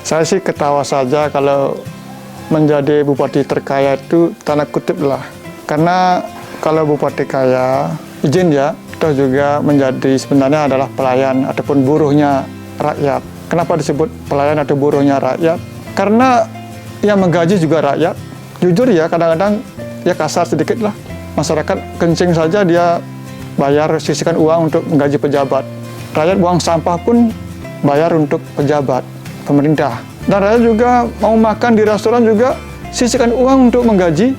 Saya sih ketawa saja kalau menjadi bupati terkaya itu tanda kutip lah. Karena kalau bupati kaya, izin ya, itu juga menjadi sebenarnya adalah pelayan ataupun buruhnya rakyat. Kenapa disebut pelayan atau buruhnya rakyat? Karena yang menggaji juga rakyat. Jujur ya, kadang-kadang ya kasar sedikit lah. Masyarakat kencing saja dia bayar, sisihkan uang untuk menggaji pejabat. Rakyat buang sampah pun bayar untuk pejabat, pemerintah. Dan rakyat juga mau makan di restoran juga sisihkan uang untuk menggaji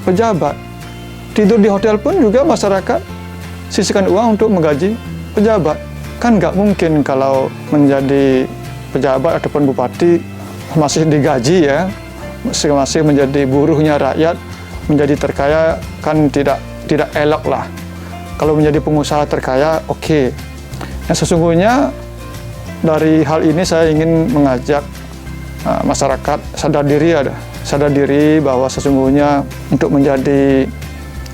pejabat. Tidur di hotel pun juga masyarakat sisihkan uang untuk menggaji pejabat. Kan nggak mungkin kalau menjadi pejabat ataupun bupati masih digaji ya, masih menjadi buruhnya rakyat, menjadi terkaya kan tidak elok lah. Kalau menjadi pengusaha terkaya, oke. Nah, sesungguhnya dari hal ini saya ingin mengajak masyarakat sadar diri bahwa sesungguhnya untuk menjadi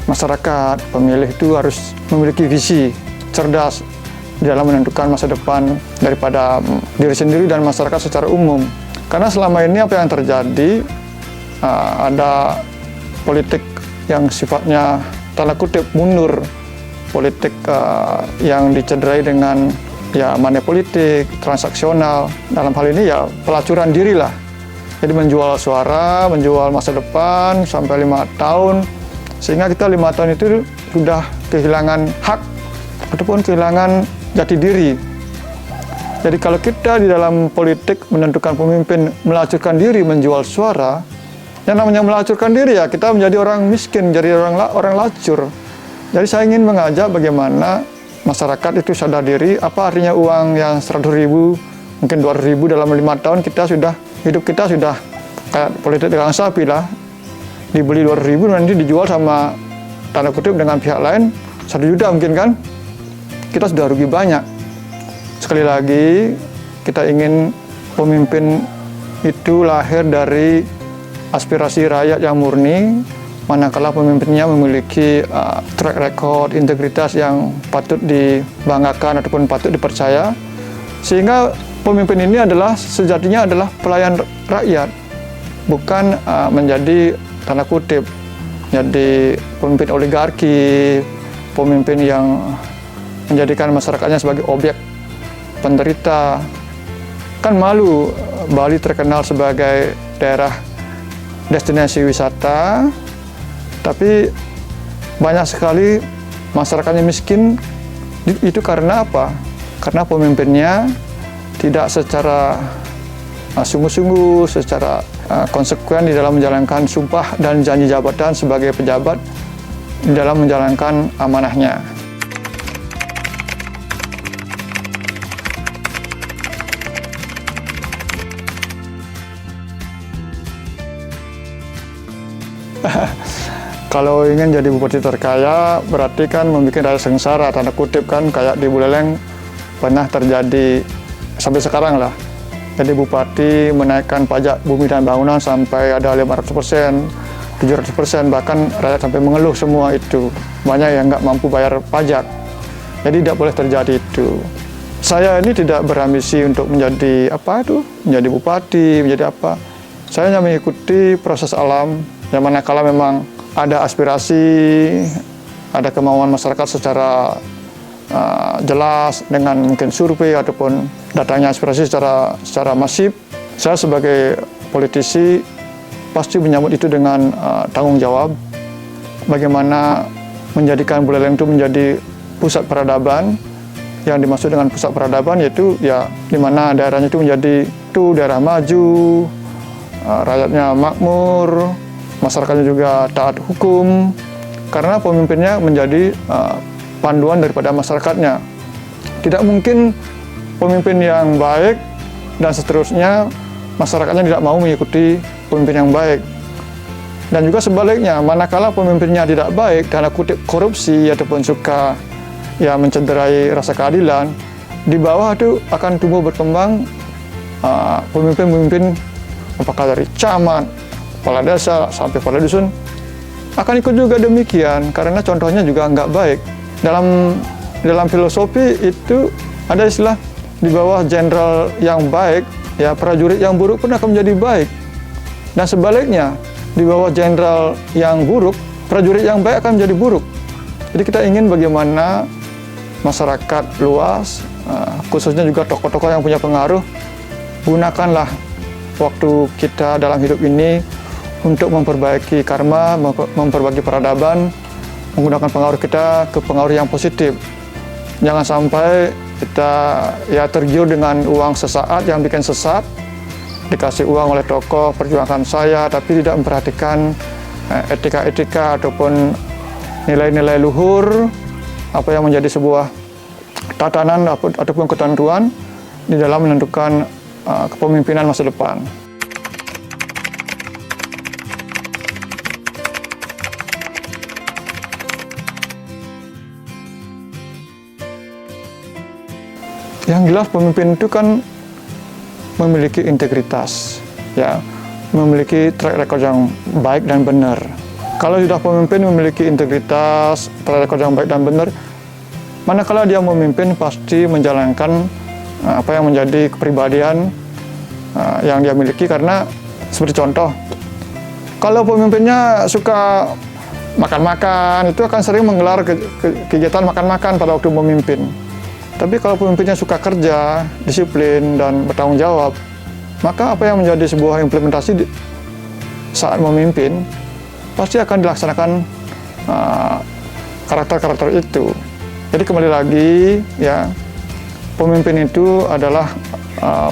masyarakat pemilih itu harus memiliki visi cerdas dalam menentukan masa depan daripada diri sendiri dan masyarakat secara umum. Karena selama ini apa yang terjadi, ada politik yang sifatnya tanda kutip mundur, politik yang dicederai dengan ya money politik, transaksional. Dalam hal ini ya pelacuran diri lah. Jadi menjual suara, menjual masa depan sampai 5 tahun. Sehingga kita 5 tahun itu sudah kehilangan hak ataupun kehilangan jati diri. Jadi kalau kita di dalam politik menentukan pemimpin melacurkan diri, menjual suara, yang namanya melacurkan diri ya kita menjadi orang miskin, menjadi orang lacur. Jadi saya ingin mengajak bagaimana masyarakat itu sadar diri, apa artinya uang yang 100.000, mungkin 200.000 dalam 5 tahun hidup kita sudah kayak politik dagang sapi lah. Dibeli 200.000 nanti dijual sama tanda kutip dengan pihak lain 1 juta mungkin kan. Kita sudah rugi banyak. Sekali lagi kita ingin pemimpin itu lahir dari aspirasi rakyat yang murni, manakala pemimpinnya memiliki track record, integritas yang patut dibanggakan ataupun patut dipercaya, sehingga pemimpin ini sejatinya adalah pelayan rakyat, bukan menjadi tanda kutip jadi pemimpin oligarki, pemimpin yang menjadikan masyarakatnya sebagai objek penderita. Kan malu, Bali terkenal sebagai daerah destinasi wisata, tapi banyak sekali masyarakatnya miskin. Itu karena apa? Karena pemimpinnya tidak secara sungguh-sungguh, secara konsekuen di dalam menjalankan sumpah dan janji jabatan sebagai pejabat di dalam menjalankan amanahnya. Kalau ingin jadi bupati terkaya, berarti kan membuat rakyat sengsara, tanda kutip kan, kayak di Buleleng pernah terjadi sampai sekarang lah. Jadi bupati menaikkan pajak bumi dan bangunan sampai ada 500%, 700%, bahkan rakyat sampai mengeluh semua itu. Banyak yang nggak mampu bayar pajak. Jadi tidak boleh terjadi itu. Saya ini tidak berambisi untuk menjadi menjadi bupati, menjadi apa. Saya hanya mengikuti proses alam, yang manakala memang ada aspirasi, ada kemauan masyarakat secara jelas dengan mungkin survei ataupun datangnya aspirasi secara masif. Saya sebagai politisi pasti menyambut itu dengan tanggung jawab. Bagaimana menjadikan Buleleng itu menjadi pusat peradaban. Yang dimaksud dengan pusat peradaban yaitu ya di mana daerahnya itu menjadi daerah maju, rakyatnya makmur, masyarakatnya juga taat hukum, karena pemimpinnya menjadi panduan daripada masyarakatnya. Tidak mungkin pemimpin yang baik dan seterusnya masyarakatnya tidak mau mengikuti pemimpin yang baik. Dan juga sebaliknya, manakala pemimpinnya tidak baik, tanda kutip korupsi ataupun suka ya mencederai rasa keadilan, di bawah itu akan tumbuh berkembang pemimpin-pemimpin apakah dari camat, kepala desa sampai kepala dusun akan ikut juga demikian, karena contohnya juga nggak baik. Dalam filosofi itu ada istilah di bawah jenderal yang baik ya prajurit yang buruk pun akan menjadi baik. Dan sebaliknya, di bawah jenderal yang buruk, prajurit yang baik akan menjadi buruk. Jadi kita ingin bagaimana masyarakat luas, khususnya juga tokoh-tokoh yang punya pengaruh, gunakanlah waktu kita dalam hidup ini untuk memperbaiki karma, memperbaiki peradaban, menggunakan pengaruh kita ke pengaruh yang positif. Jangan sampai kita ya tergiur dengan uang sesaat yang bikin sesat, dikasih uang oleh tokoh perjuangan saya, tapi tidak memperhatikan etika-etika ataupun nilai-nilai luhur, apa yang menjadi sebuah tatanan ataupun ketentuan di dalam menentukan kepemimpinan masa depan. Yang jelas pemimpin itu kan memiliki integritas, ya, memiliki track record yang baik dan benar. Kalau sudah pemimpin memiliki integritas, track record yang baik dan benar, manakala dia memimpin pasti menjalankan apa yang menjadi kepribadian yang dia miliki. Karena seperti contoh, kalau pemimpinnya suka makan-makan, itu akan sering menggelar kegiatan makan-makan pada waktu memimpin. Tapi kalau pemimpinnya suka kerja, disiplin, dan bertanggung jawab, maka apa yang menjadi sebuah implementasi saat memimpin pasti akan dilaksanakan karakter-karakter itu. Jadi kembali lagi, ya, pemimpin itu adalah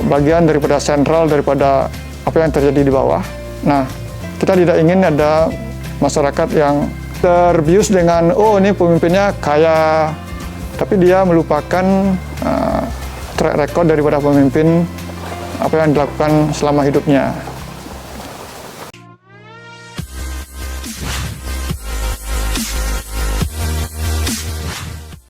bagian daripada sentral daripada apa yang terjadi di bawah. Nah, kita tidak ingin ada masyarakat yang terbius dengan, oh ini pemimpinnya kaya, tapi dia melupakan track record daripada pemimpin apa yang dilakukan selama hidupnya.